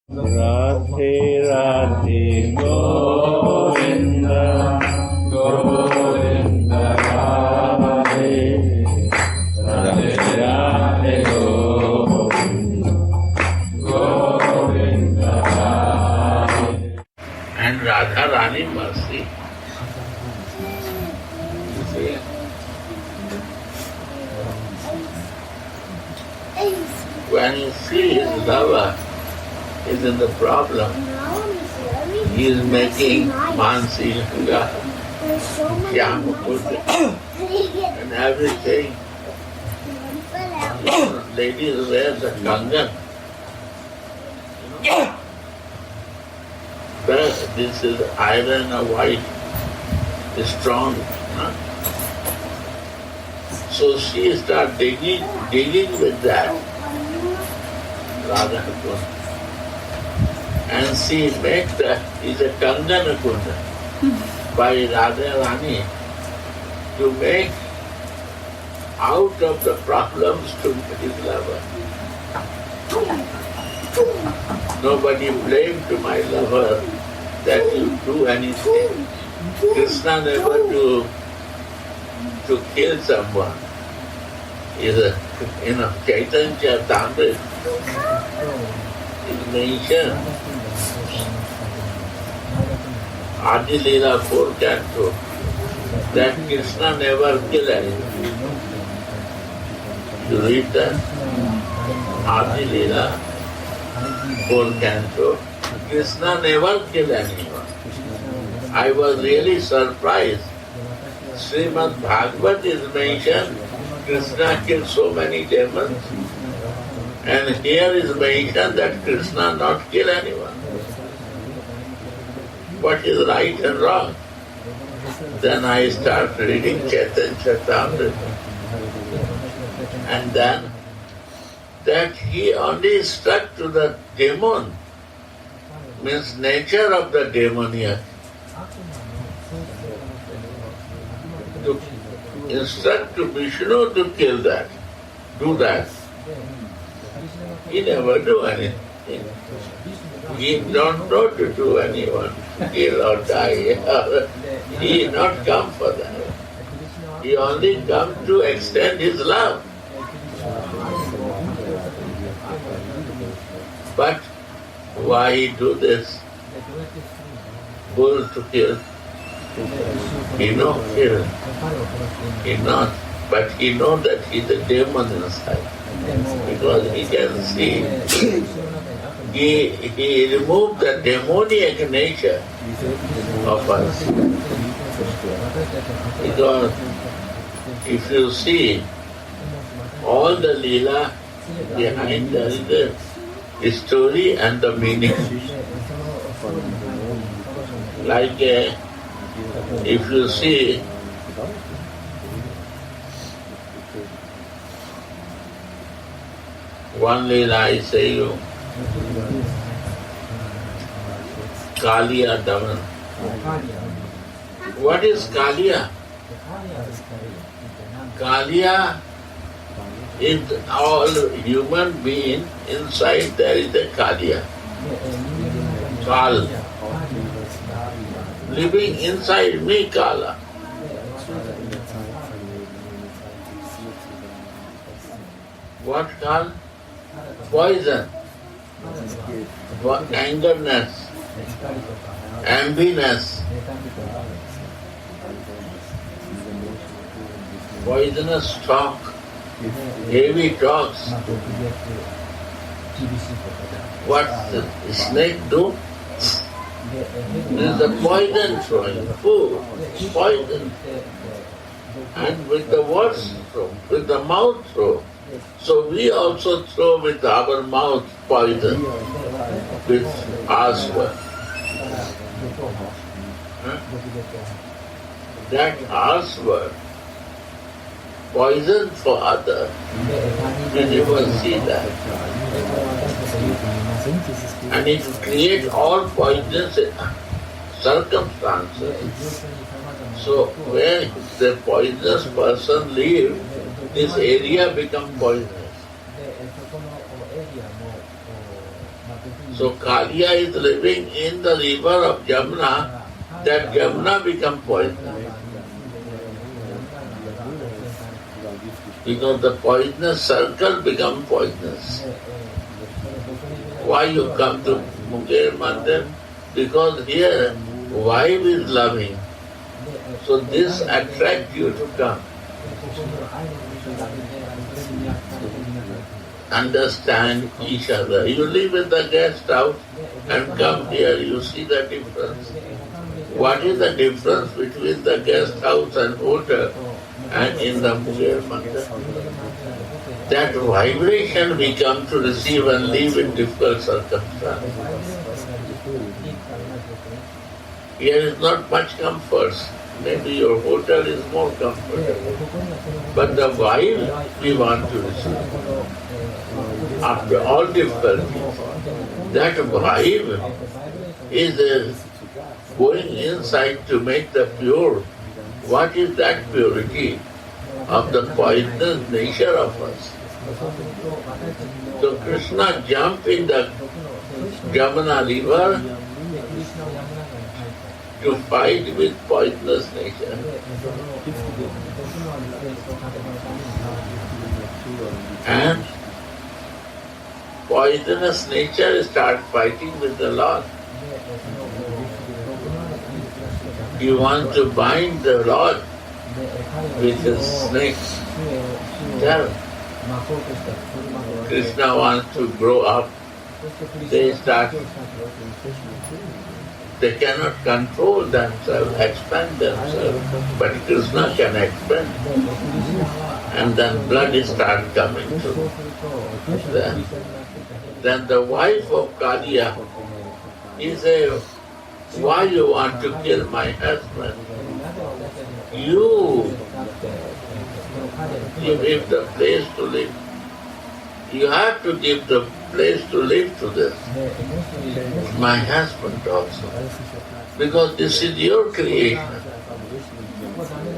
Radhe Radhe Govinda Govinda Radhe Radhe Radhe Govinda Govinda Radhe. And Radha Rani Mercy. You see? When you see his lover is in the problem, he is making Mansi Ganga, Yamaputta, and everything. Ladies wear the kangan. But this is iron or white, is strong. So she starts digging with that. Radha Kunda. And she made is a Kangana Kunda by Radha Rani to make out of the problems to his lover. Nobody blamed to my lover that you do anything. Krishna never to kill someone. Is a Chaitanya Charitamrita is mentioned. Adi Leela 4 canto that Krishna never killed anyone. You read that? Adi Leela 4 canto. Krishna never killed anyone. I was really surprised. Srimad Bhagavad is mentioned. Krishna killed so many demons, and here is mentioned that Krishna not kill anyone. What is right and wrong? Then I start reading Chaitanya Charitamrita, and then that he only struck to the demon, means nature of the demoniac. To instruct to Vishnu to kill that, do that. He never do anything. He don't know to do anyone, kill or die. He not come for that. He only come to extend his love. But why he do this? Bull to kill. He no kill. He not. But he know that he's a demon inside. Because he can see. He removed the demoniac nature of us. Because if you see all the Leela behind there is the story and the meaning. Like if you see one Leela, I say you, Kaliya Daman. What is Kaliya? Kaliya is all human being, inside there is a Kaliya. Kal. Living inside me, Kala. What Kal? Poison. Angerness. Ambiness. Poisonous talk. Heavy talks. What the snake do? There is a poison throwing, food, poison. And with the words throw, with the mouth throw. So we also throw with our mouth poison, with aswa. That aswa, poison for others, you never see that. And it creates all poisonous circumstances. So where the poisonous person lives, this area becomes poisonous. So Kaliya is living in the river of Jamuna, that Jamuna become poisonous. Because the poisonous circle become poisonous. Why you come to Munger Mandir? Because here wife is loving. So this attracts you to come. Understand each other. You live in the guest house and come here, you see the difference. What is the difference between the guest house and hotel and in the Munger Mandir? That vibration we come to receive and live in difficult circumstances. Here is not much comforts. Maybe your hotel is more comfortable. But the vibe we want to receive. After all difficulties, that vibe is going inside to make the pure. What is that purity? Of the poisonous nature of us. So Krishna jumped in the Jamuna river to fight with poisonous nature. And poisonous nature start fighting with the Lord. You want to bind the Lord with his snakes. Tell. Krishna wants to grow up. They cannot control themselves, expand themselves, but Krishna can expand. And then blood starts coming to them. Then the wife of Kaliya, he says, why you want to kill my husband? You give him the place to live. You have to give the place to live to this. My husband also. Because this is your creation.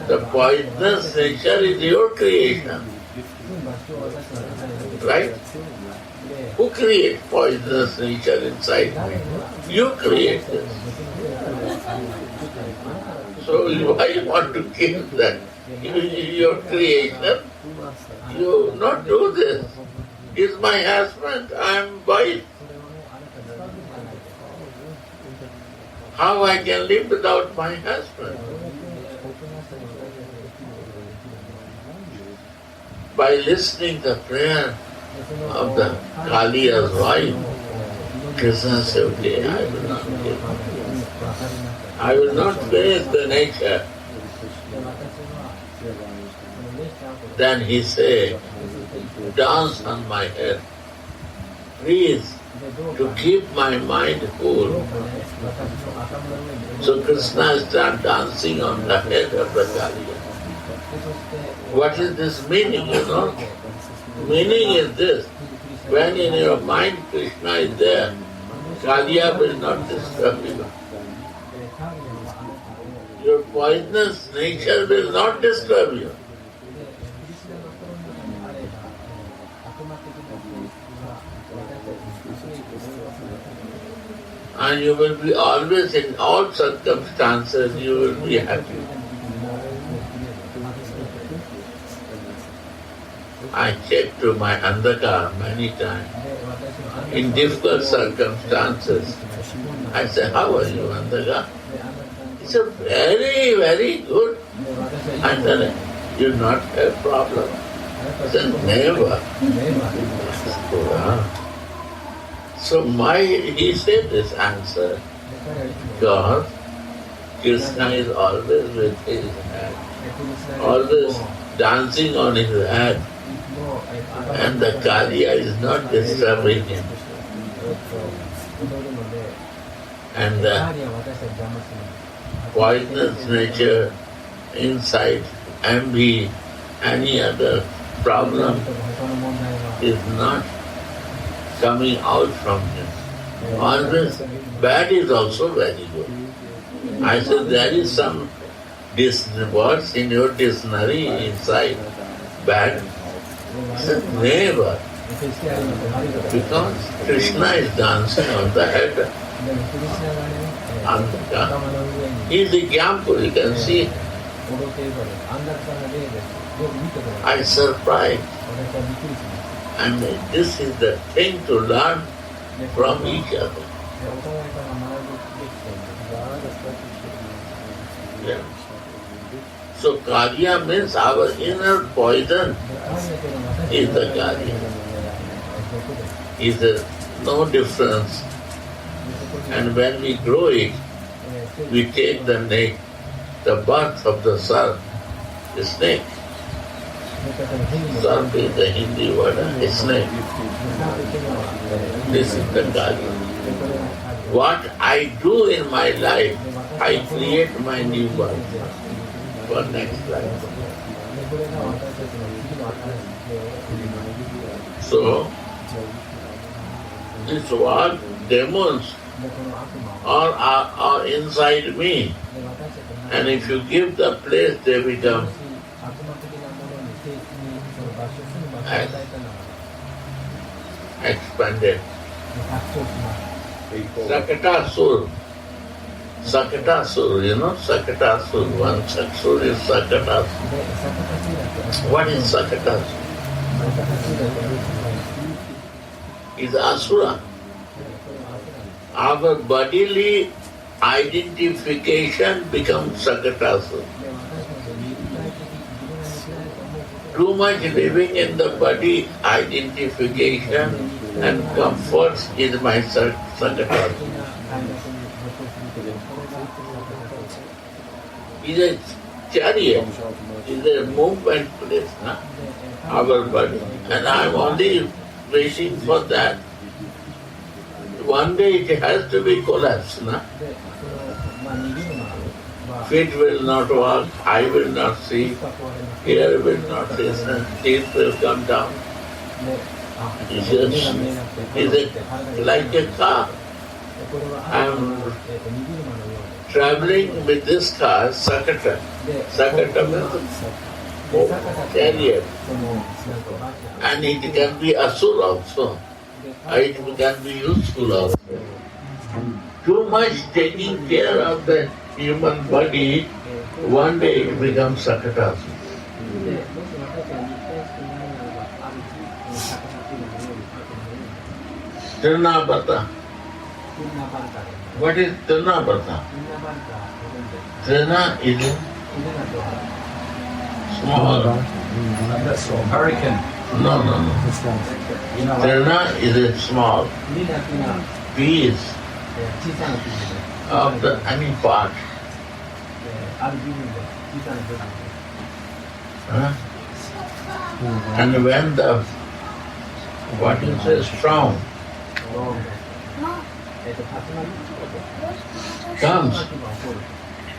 The poisonous nature is your creation. Right? Who creates poisonous nature inside me? You create this. So why you want to kill that? Your creation. You not do this. He's my husband, I am wife. How I can live without my husband? By listening the prayer of the Kaliya's wife, Krishna said, okay, I will not kill. I will not face the nature. Then he said, dance on my head. Please, to keep my mind cool. So Krishna started dancing on the head of the Kaliya. What is this meaning, you know? Meaning is this. When in your mind Krishna is there, Kaliya will not disturb you. Your poisonous nature will not disturb you. And you will be always, in all circumstances, you will be happy. I checked to my andhakar many times. In difficult circumstances, I said, how are you, andhakar? He said, very, very good. I said, you not have problem? I said, never. So he said this answer, because Krishna is always with his hand, always dancing on his head, and the Kaliya is not disturbing him. And the poisonous nature inside, envy, any other problem is not coming out from him. Always bad is also very good. I said there is some words in your dictionary inside. Bad. I said never. Because Krishna is dancing on the head. Andhaka. He is the example, you can see. I surprised. And this is the thing to learn from each other. Yeah. So karya means our inner poison is the karya. Is there no difference? And when we grow it, we take the birth of the serp, the snake. Serp is the Hindi word, a snake. This is the karya. What I do in my life, I create my new birth for next life. So, this what demons are inside me. And if you give the place, they become expanded. Sakatasur. Sakatasur, you know, Sakatasur. One Saksur is Sakatasur. What is Sakatasur? Is Asura. Our bodily identification becomes Sakatasur. Too much living in the body identification and comforts is my Sakatasur. Is a chariot, is a movement place, our body. And I am only waiting for that. One day it has to be collapsed. Feet will not walk, eye will not see, ear will not listen, teeth will come down. It's like a car. I am traveling with this car, Sakata. Sakata means chariot. And it can be asur also. It can be useful also. Too much taking care of the human body, one day it becomes Sakata. Tirnabata. What is Tirnabata? Trina is small. Hurricane. No. Trina is a small piece of the any part. And when the what is a strong comes,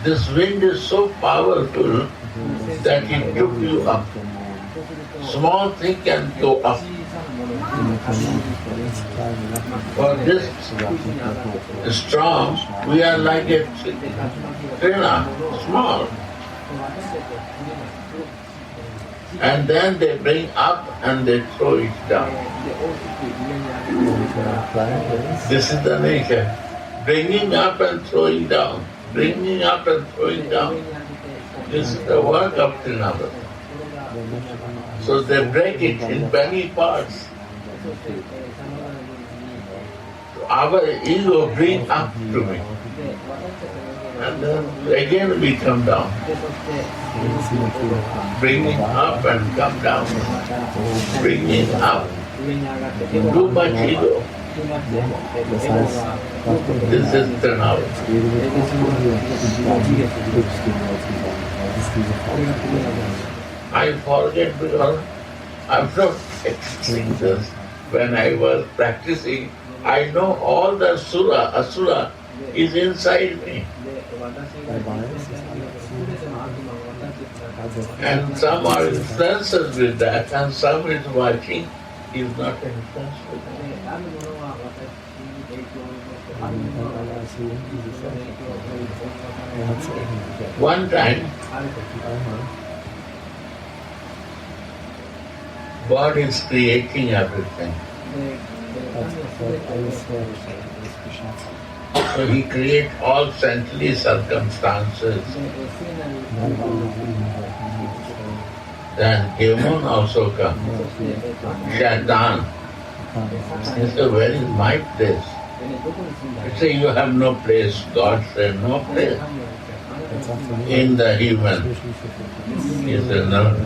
this wind is so powerful that it took you up. Small thing can go up. For this strong, we are like a trina, small. And then they bring up and they throw it down. This is the nature. Bringing up and throwing down. Bringing up and throwing down. This is the work of Trinavata. So they break it in many parts. Our ego bring up to me. And then again we come down. Bringing up and come down. Bringing up. Too much ego. This is Trinavata. I forget because I'm not practicing this. When I was practicing, I know all the asura is inside me. And some are influenced with that, and some is watching, is not influenced with that. One time, God is creating everything. So He creates all saintly circumstances. Then demon also comes. Shaitan. He said, where is my place? He said, you have no place. God said, no place in the human. He said, no.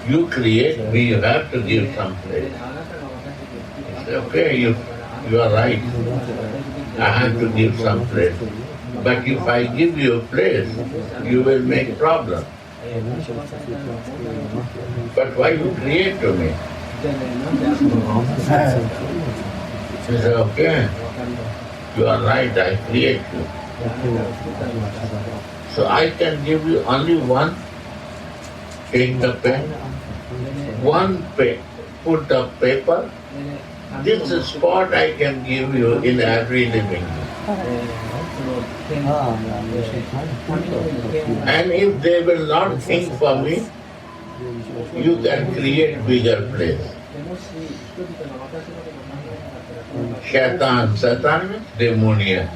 You create me, you have to give some place. He said, okay, you are right. I have to give some place. But if I give you a place, you will make problem. But why you create to me? He said, okay, you are right, I create you. So I can give you only one, take the pen, one pen, put the paper. This spot I can give you in every living. And if they will not think for me, you can create bigger place. Shaitan. Shaitan means demonia.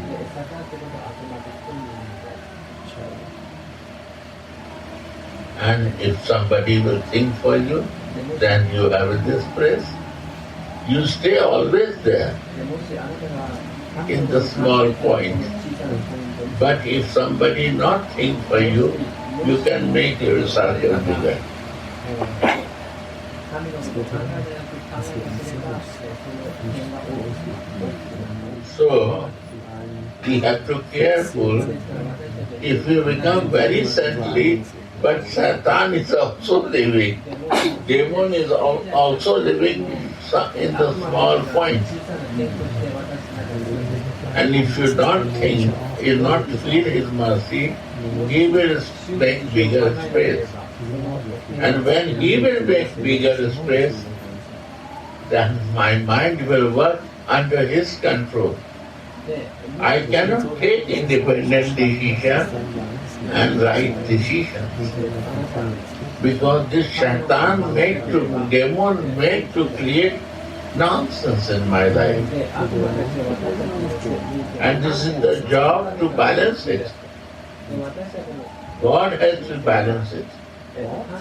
And if somebody will think for you, then you have this place. You stay always there in the small point. But if somebody not think for you, you can make your circle bigger. So, we have to be careful. If we become very saintly, but Satan is also living. Demon is also living in the small point. And if you don't think, you not feel his mercy, he will make bigger space. And when he will make bigger space, then my mind will work under his control. I cannot take independent decision and right decisions. Because this shaitan demon made to create nonsense in my life. And this is the job to balance it. God has to balance it.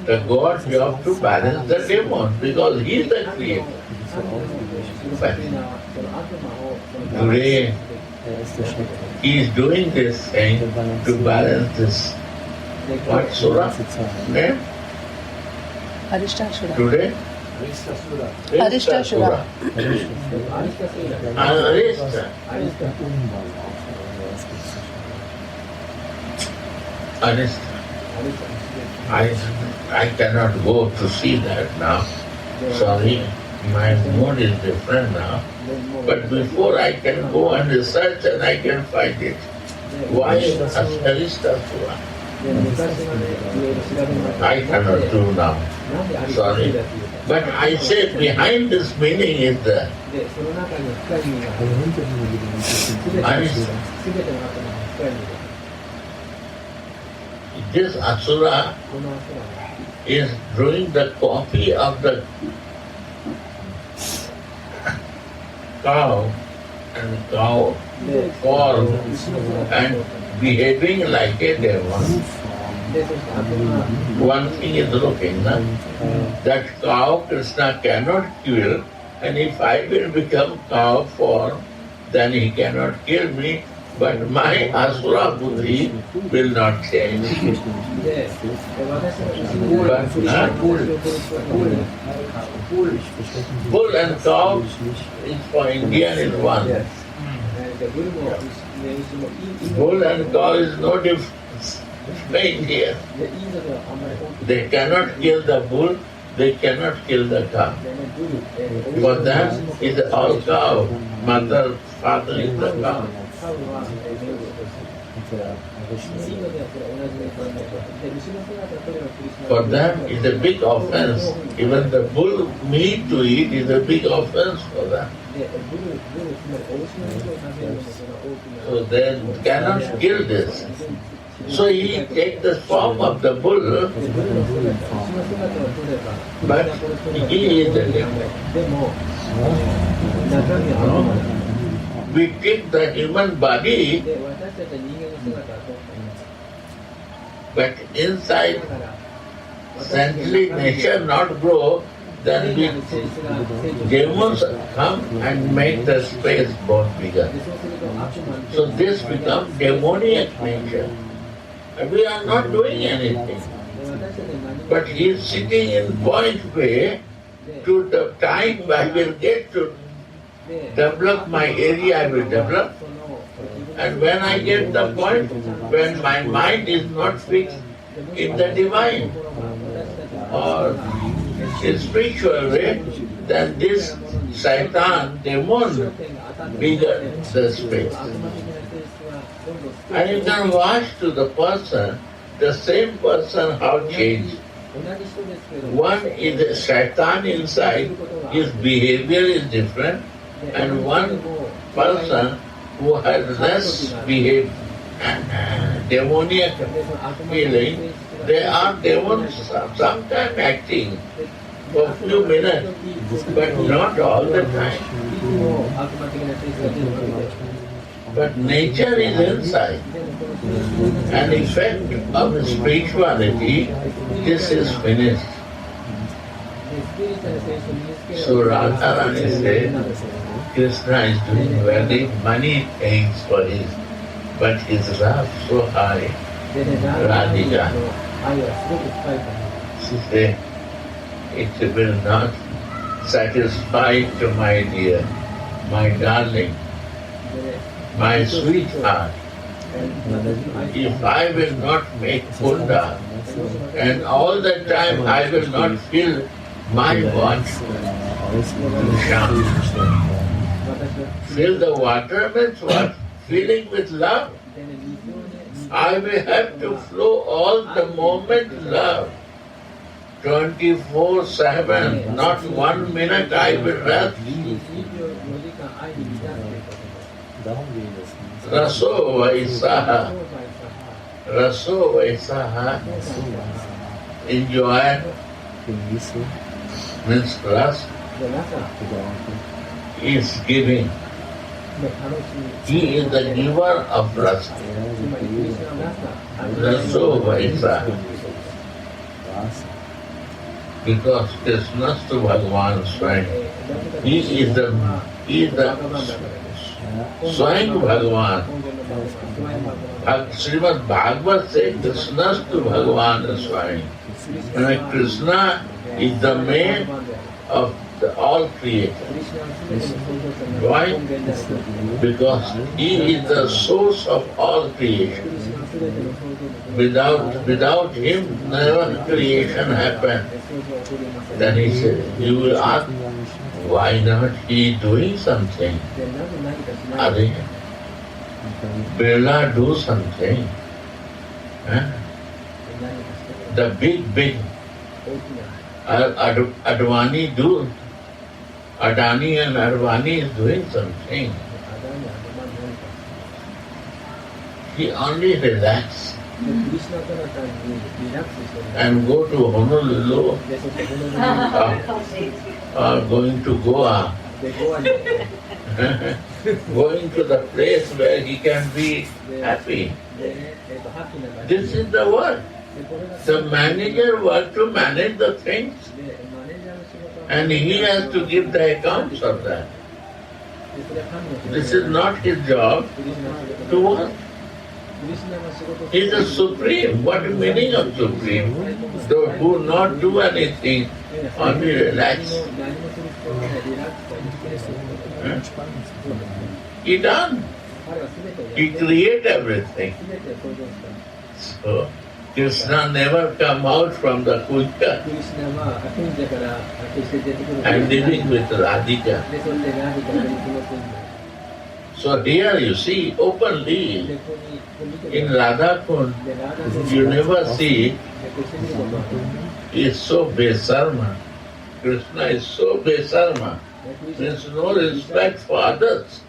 The God's job to balance the demon because he is the creator. But today he is doing this thing to balance this. What surah? Name? Aristashura. Today? Aristashura. Arista. I cannot go to see that now. Sorry, my mood is different now. But before I can go and research and I can find it. Why Arista Surah? I cannot do now. Sorry. But I say behind this meaning is the Arista. This Asura is drawing the copy of the cow and cow form and behaving like a devil. One thing is looking, that cow Krishna cannot kill, and if I will become cow form, then he cannot kill me, but my Asura Buddhi will not change. But bull and cow is for Indian is one. Bull and cow is no difference. Here. They cannot kill the bull, they cannot kill the cow. For them, it's all cow. Mother, father is the cow. For them, it's a big offense. Even the bull meat to eat is a big offense for them. So they cannot kill this. So he takes the form of the bull, but he is the demon. We take the human body, but inside saintly nature not grow, then demons come and make the space more bigger. So this becomes demoniac nature. And we are not doing anything. But he is sitting in point way to the time I will get to develop my area, I will develop. And when I get the point, when my mind is not fixed in the divine or in spiritual way, then this Satan, demon, bigger the space. And you can watch to the person, the same person how changed. One is a Satan inside, his behavior is different, and one person who has less behavior and demoniac feeling, they are demons sometimes acting for a few minutes, but not all the time. But nature is inside. An effect of spirituality, this is finished. So Radharani said, Krishna is doing very many things for his, but his love so high. Radhika, she said, it will not satisfy to my dear, my darling, my sweetheart. If I will not make Kunda, and all the time I will not fill my watch, fill the water means what? Filling with love. I will have to flow all the moment love. 24/7, not 1 minute I will rest. Raso Vaisaha. Raso Vaisaha. Enjoy means rasa is giving. He is the giver of rasa. Raso Vaisaha. Because Krishna to Bhagavan Swayam. He is the Swayam Bhagavan. Srimad Bhagavad says Krishna to Bhagavan Swayam. And Krishna is the main of all creation. Why? Because he is the source of all creation. Without him, never creation happened. Then he said, you will ask, why not he doing something? Are BRL do something? The big Advani do. Adani and Advani is doing something. He only relax and go to Honolulu or going to Goa, going to the place where he can be happy. This is the work. The manager wants to manage the things, and he has to give the accounts of that. This is not his job to work. He is the supreme. What is the meaning of supreme? Those who not do anything, only relax. He done. He create everything. So Krishna never come out from the Kunda and living with Radhika. So here you see openly in Radha Kund, you never see he is so besarma. Krishna is so besarma. There's no respect for others.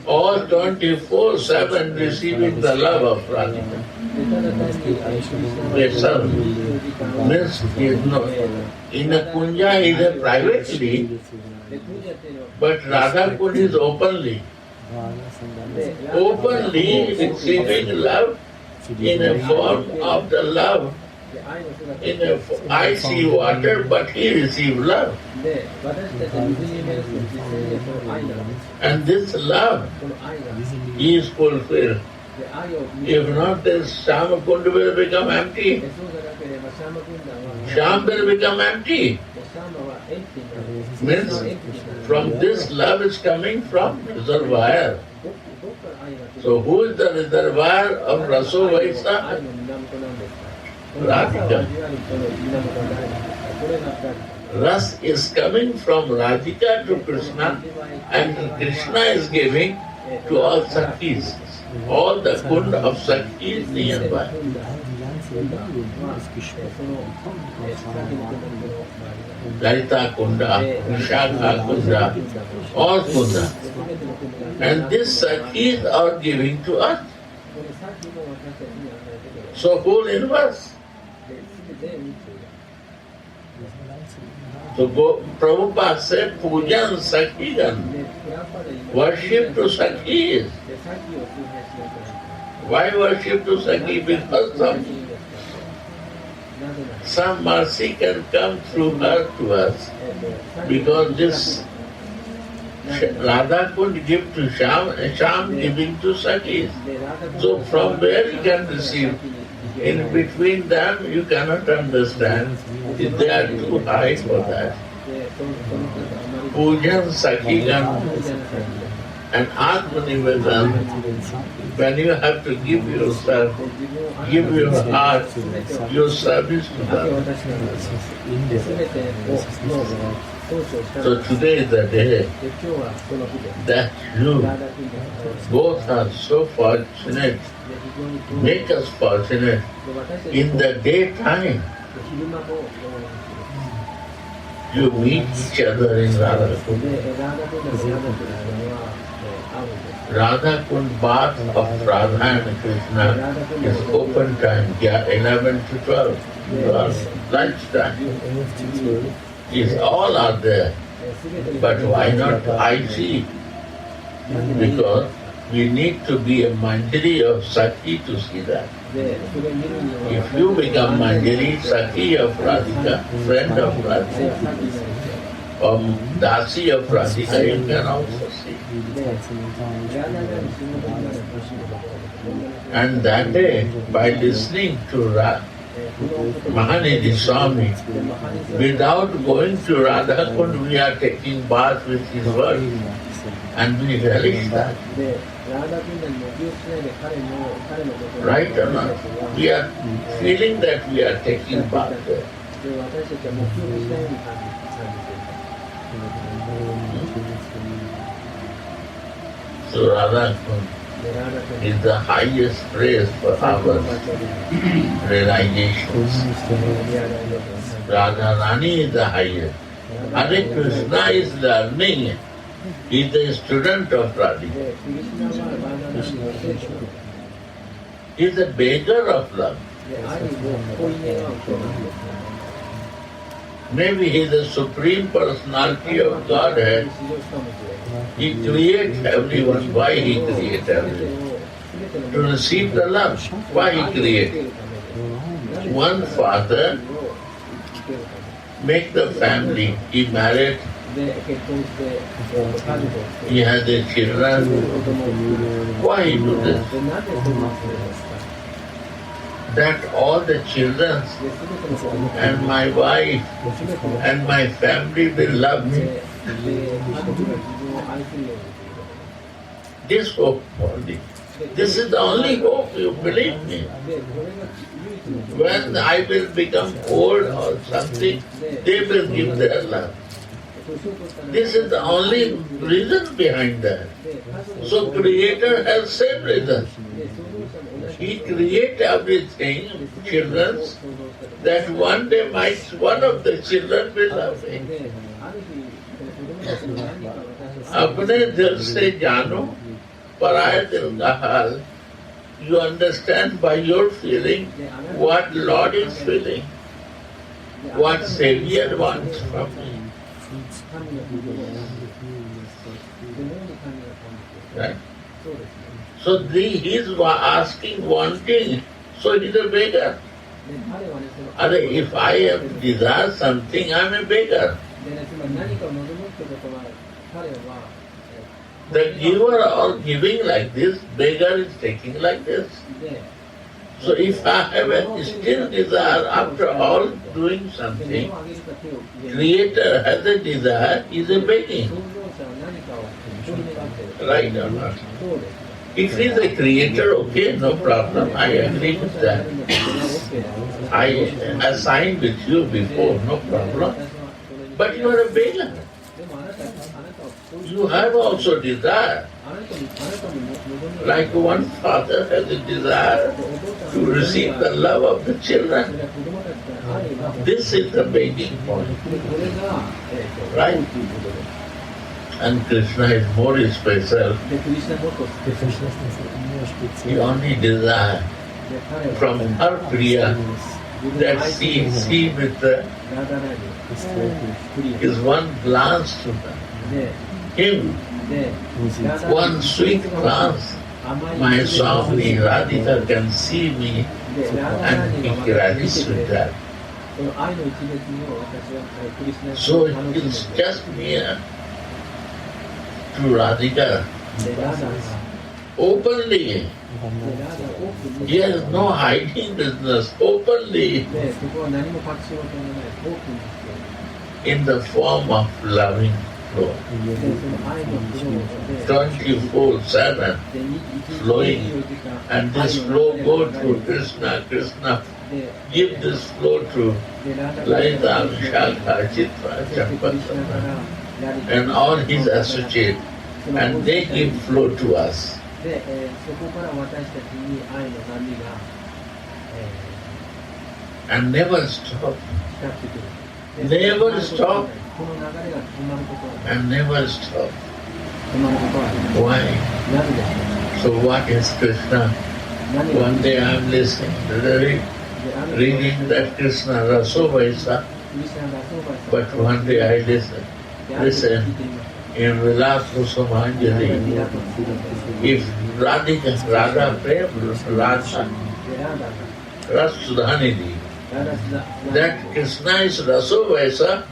All 24/7 receiving the love of Radhika. Vessel means he is not. In a kunja he is privately, but Radha Kund is openly. Openly receiving love in a form of the love. I see water, but he receives love. And this love is fulfilled. If not, this Shama Kunda will become empty. Sham will become empty. Means from this love is coming from reservoir. So who is the reservoir of Raso Vaisa? Radhika. Ras is coming from Radhika to Krishna, and Krishna is giving to all Sakhis. All the Kunda of Sakhis nearby. Lalita Kunda, Vishakha Kunda, all Kunda. And these Sakhis are giving to us. So whole universe. So Prabhupada said, Pujan Sakhigan, worship to Sakhis. Why worship to Sakhi? Because some mercy can come through her to us. Because this Radha could give to Sham, and Sham giving to Sakhis. So from where you can receive? In between them you cannot understand. They are too high for that. Pujan Sakhigan and Atmanivedam, when you have to give yourself, give your heart, your service to them. So today is the day that you both are so fortunate, make us fortunate in the daytime. You meet each other in Radha Kund. Radha Kund bath of Radha and Krishna is open time, 11 to 12, lunchtime. Is all are there. But why not I see? Because we need to be a Manjari of Sakhi to see that. If you become Manjari, Sakhi of Radhika, friend of Radhika, or Dasi of Radhika, you can also see. And that day, by listening to Mahanidhi Swami, without going to Radha Kund, we are taking bath with his word. And we relish that. Right or not? We are feeling that we are taking bath there. So Radha Kund is the highest praise for our realizations. Radha Rani is the highest. Hare Krishna is learning. He is the student of Radhika. He is the beggar of love. Maybe he is the supreme personality of Godhead. He creates everyone. Why he creates everyone? To receive the love. Why he creates? One father make the family. He married. He has the children. Why he do this? That all the children and my wife and my family will love me. This hope only. This is the only hope, you believe me. When I will become old or something, they will give their love. This is the only reason behind that. So Creator has same reason. He created everything, children, that one day one of the children will love me. अपने दिल से जानो पराये दिल का हाल you understand by your feeling what Lord is feeling, what Savior wants from me. Right? So he is asking, wanting, so he is a beggar. And if I have desire something, I am a beggar. The giver or giving like this, beggar is taking like this. So if I have a still desire after all doing something, Creator has a desire, is a begging. Right or not? If he is a creator, okay, no problem, I agree with that. I assigned with you before, no problem. But you are a beggar. You have also desire. Like one father has a desire to receive the love of the children. This is the begging point. Right? And Krishna is more special. He only desire from her Priya that she see with his one glance to him, one sweet glance. My Swami Radhika can see me and he radis with that. So it's just near to Radhika openly. He has no hiding business, openly, in the form of loving flow. 24/7 flowing, and this flow go to Krishna, Krishna give this flow to Lalita, Vishakha, Chitra, Champaka, and all his associates, and they give flow to us. And never stop. Never stop. And never stop. Why? So what is Krishna? One day I am listening, reading that Krishna Raso Vaisa, but one day I listen in Vilas Kusumanjali, if Radha Prem, Radha, Rasudhanidhi, that Krishna is Raso Vaisa,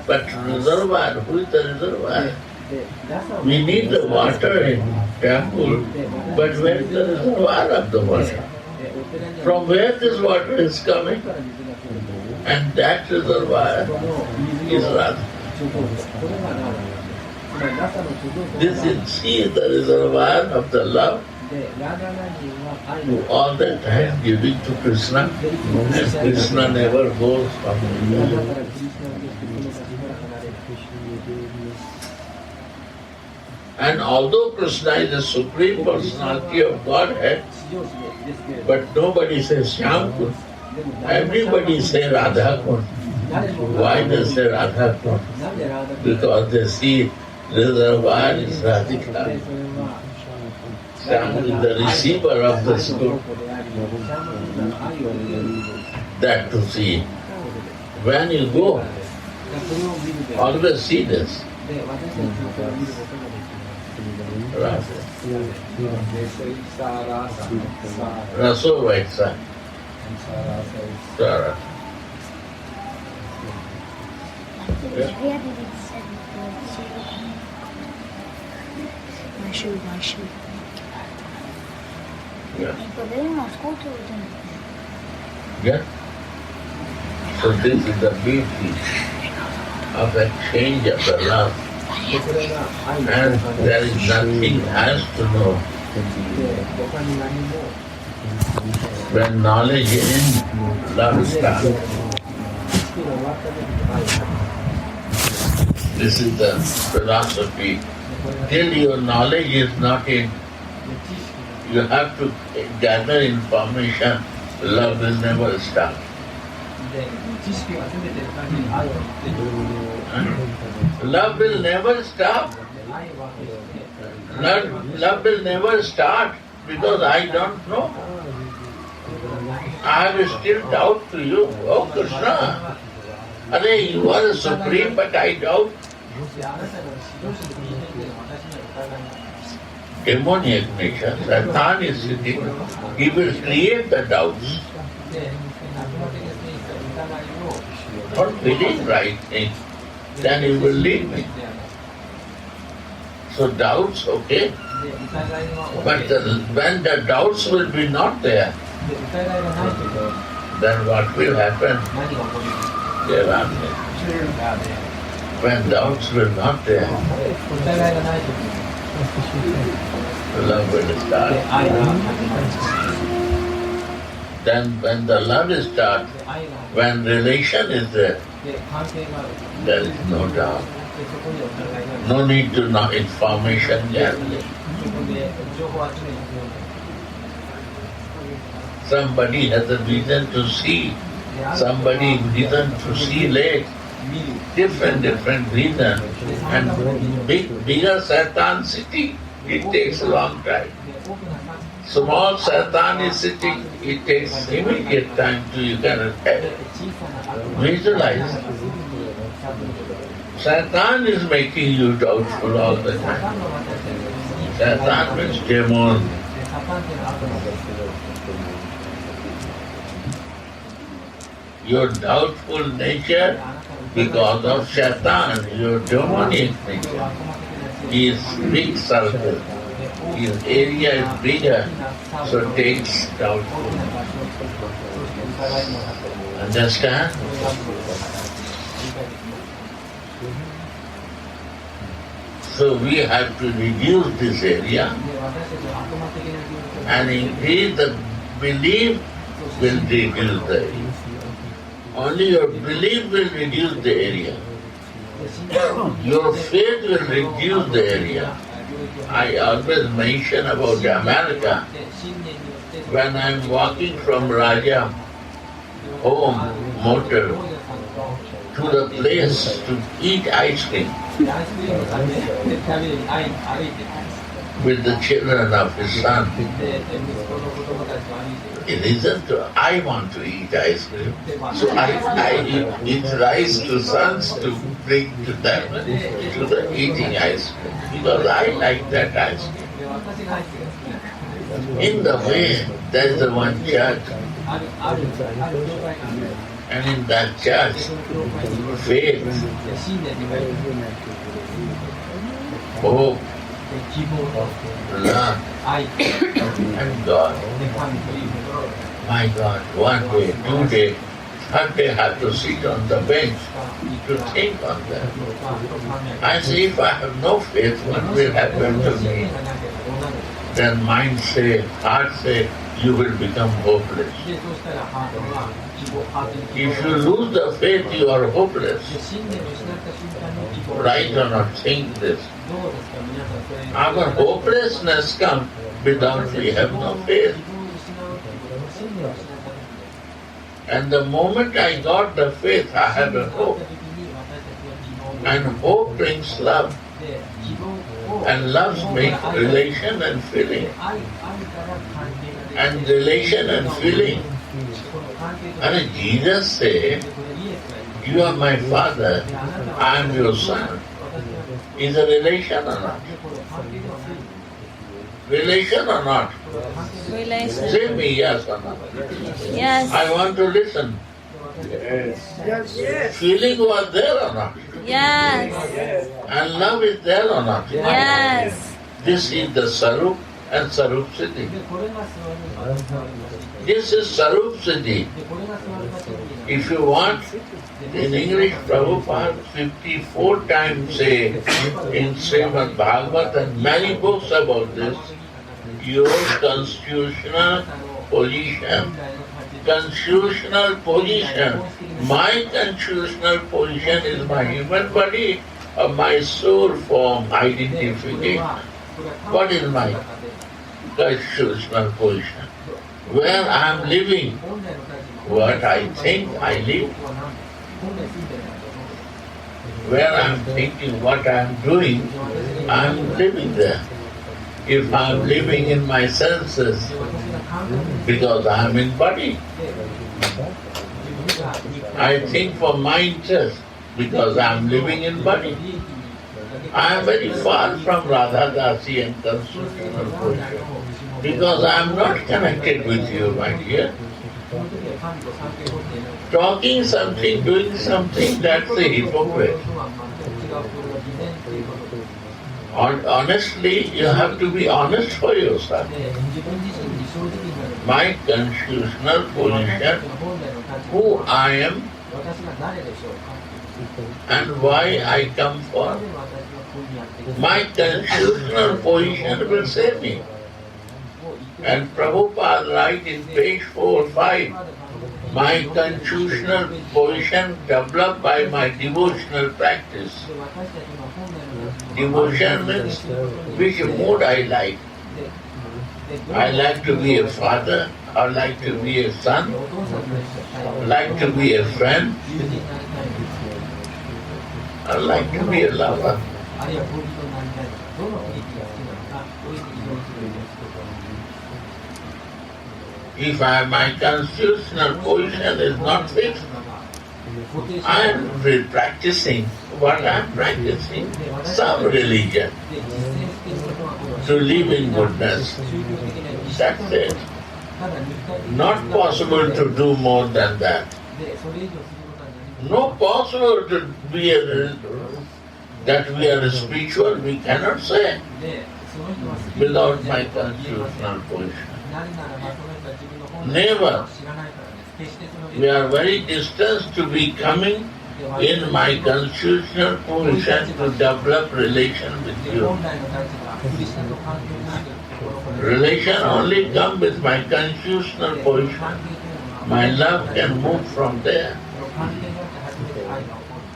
but reservoir, who is the reservoir? We need the water in temple, but where is the reservoir of the water? From where this water is coming? And that reservoir is Radha. She is the reservoir of the love who all the time giving to Krishna, and Krishna never goes from here. And although Krishna is the Supreme Personality of Godhead, but nobody says Shyam Kund. Everybody say Radha Kund. Why they say Radha Kund? Because they see reservoir is Radhika. Shyam is the receiver of the school. That to see. When you go, always see this. Raso Vaisa. Sara. My shoe. Yeah. Yeah. So this is the beauty of exchange of the love. And there is nothing else to know. When knowledge ends, love starts. This is the philosophy. Till your knowledge is not in, you have to gather information, love will never stop. Love will never stop. love will never start because I don't know. I have still doubt to you. Oh Krishna, Are, you are the supreme, but I doubt. Demoniac nature, Satan is sitting, he will create the doubts. Not feeling right thing, then he will leave me. So doubts, okay. But when the doubts will be not there, then what will happen? When doubts will not there, love will start. Then when the love is start, when relation is there is no doubt. No need to know information gathering. Somebody has a reason to see, somebody reason to see late. Different reason. And bigger Satan sitting, it takes a long time. Small Satan is sitting, it takes immediate time to you can visualize. Satan is making you doubtful all the time. Satan means demon. Your doubtful nature because of Satan, your demonic nature. His big circle, his area is bigger, so takes doubtful. Understand? So we have to reduce this area and increase the belief will reduce the area. Only your belief will reduce the area. Your faith will reduce the area. I always mention about America. When I'm walking from Raja home, motor, to the place to eat ice cream with the children of his son. It isn't, I want to eat ice cream. So I eat rice to sons to bring to them, to the eating ice cream. Because I like that ice cream. In the way, there is one church. And in that church, faith, hope, love, and God. My God, one day, 2 days, third day I have to sit on the bench to think on that. I say, if I have no faith, what will happen to me? Then mind say, heart say, you will become hopeless. If you lose the faith, you are hopeless. Right or not, think this. Our hopelessness comes without we have no faith. And the moment I got the faith, I have a hope. And hope brings love. And love makes relation and feeling. And relation and feeling. And Jesus said, you are my father, I am your son. Is a relation or not? Relation or not? Relation. Say me yes or not. Yes. I want to listen. Yes. Feeling was there or not? Yes. And love is there or not? Yes. This is the Sarup and Sarup Siddhi. This is Sarup Siddhi. If you want, in English, Prabhupada 54 times say in Srimad Bhagavad and many books about this, your constitutional position, my constitutional position is my human body or my soul form identification. What is my constitutional position? Where I am living, what I think I live. Where I am thinking what I am doing, I am living there. if I am living in my senses, because I am in body. I think for my interest, because I am living in body. I am very far from Radha Dasi and constitutional position, because I am not connected with you, my dear. Talking something, doing something, that's a hypocrite. Honestly, you have to be honest for yourself. My constitutional position, who I am, and why I come for. My constitutional position will save me. And Prabhupada writes in page 4 or 5, my constitutional position developed by my devotional practice. Devotion means which mood I like. I like to be a father, I like to be a son, I like to be a friend, I like to be a lover. If my constitutional position is not fixed, I am practicing what I am practicing, some religion, to live in goodness. That's it. Not possible to do more than that. Not possible to be that we are spiritual, we cannot say without my constitutional position. Never. We are very distant to be coming in my constitutional position to develop relation with you. Relation only comes with my constitutional position. My love can move from there.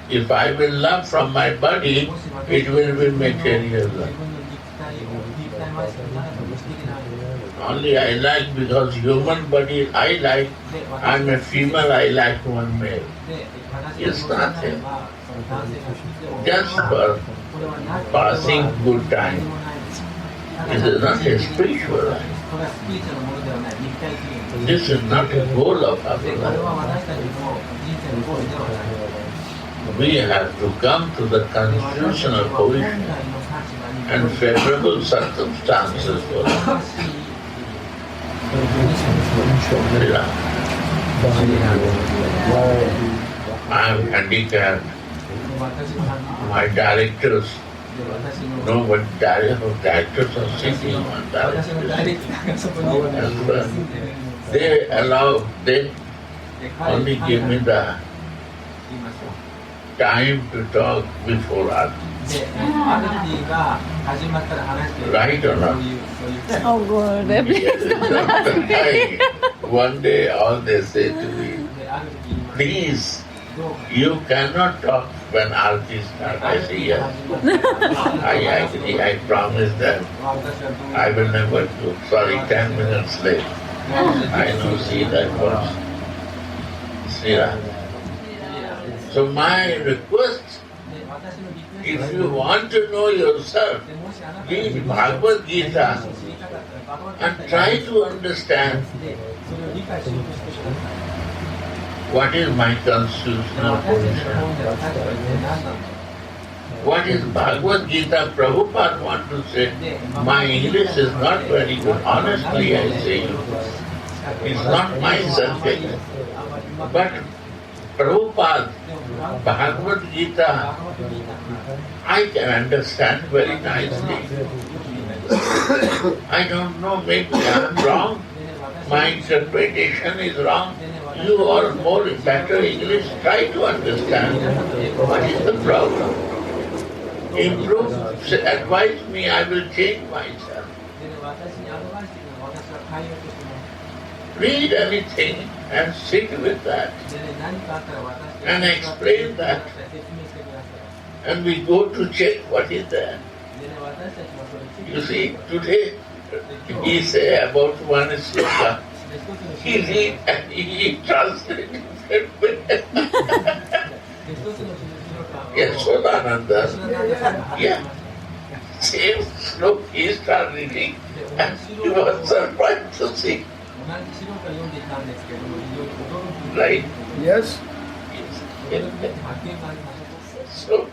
If I will love from my body, it will be material love. Only I like because human body I like. I'm a female, I like one male. It's nothing. Just for passing good time. It is not a spiritual life. This is not a goal of our life. We have to come to the constitutional position and favorable circumstances for us. I am handicapped. My directors, no, but directors are sitting on directors. They only give me the time to talk before us. Right or not? Oh God, please. One day all they say to me, please, you cannot talk when Aarti starts. I say yes. I agree, I promise them. I will never do. Sorry, 10 minutes late. I know, see that was. See that? So my request, if you want to know yourself, read Bhagavad Gita and try to understand what is my constitutional position. What is Bhagavad Gita? Prabhupada want to say, my English is not very good. Honestly, I say you. It's not my subject. But Prabhupada, Bhagavad Gita, I can understand very nicely. I don't know, maybe I am wrong. My interpretation is wrong. You are more better English. Try to understand what is the problem. Improve, advise me, I will change myself. Read anything and sit with that and explain that. And we go to check what is there. You see, today he say about one sloka. He read and he translate different way. Yes, Sodananda. Yeah. same slope he started reading, and he was surprised to see. Right? Yes. So,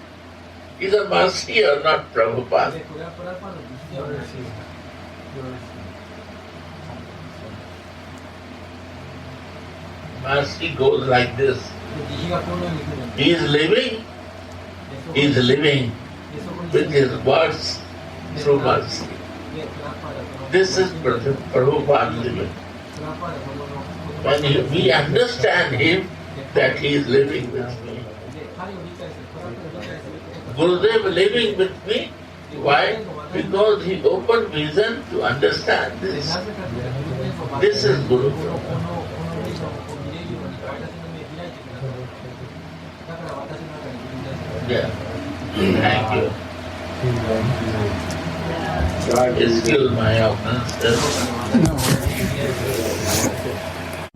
he's a mercy or not Prabhupada? Mercy goes like this. He is living with his words through mercy. This is Prabhupada living. When we understand him, that he is living with me. Gurudev living with me. Why? Because he opened vision to understand this. This is Guru. Yeah. Thank you. Excuse my offense.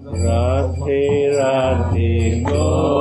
Radhe Radhe Go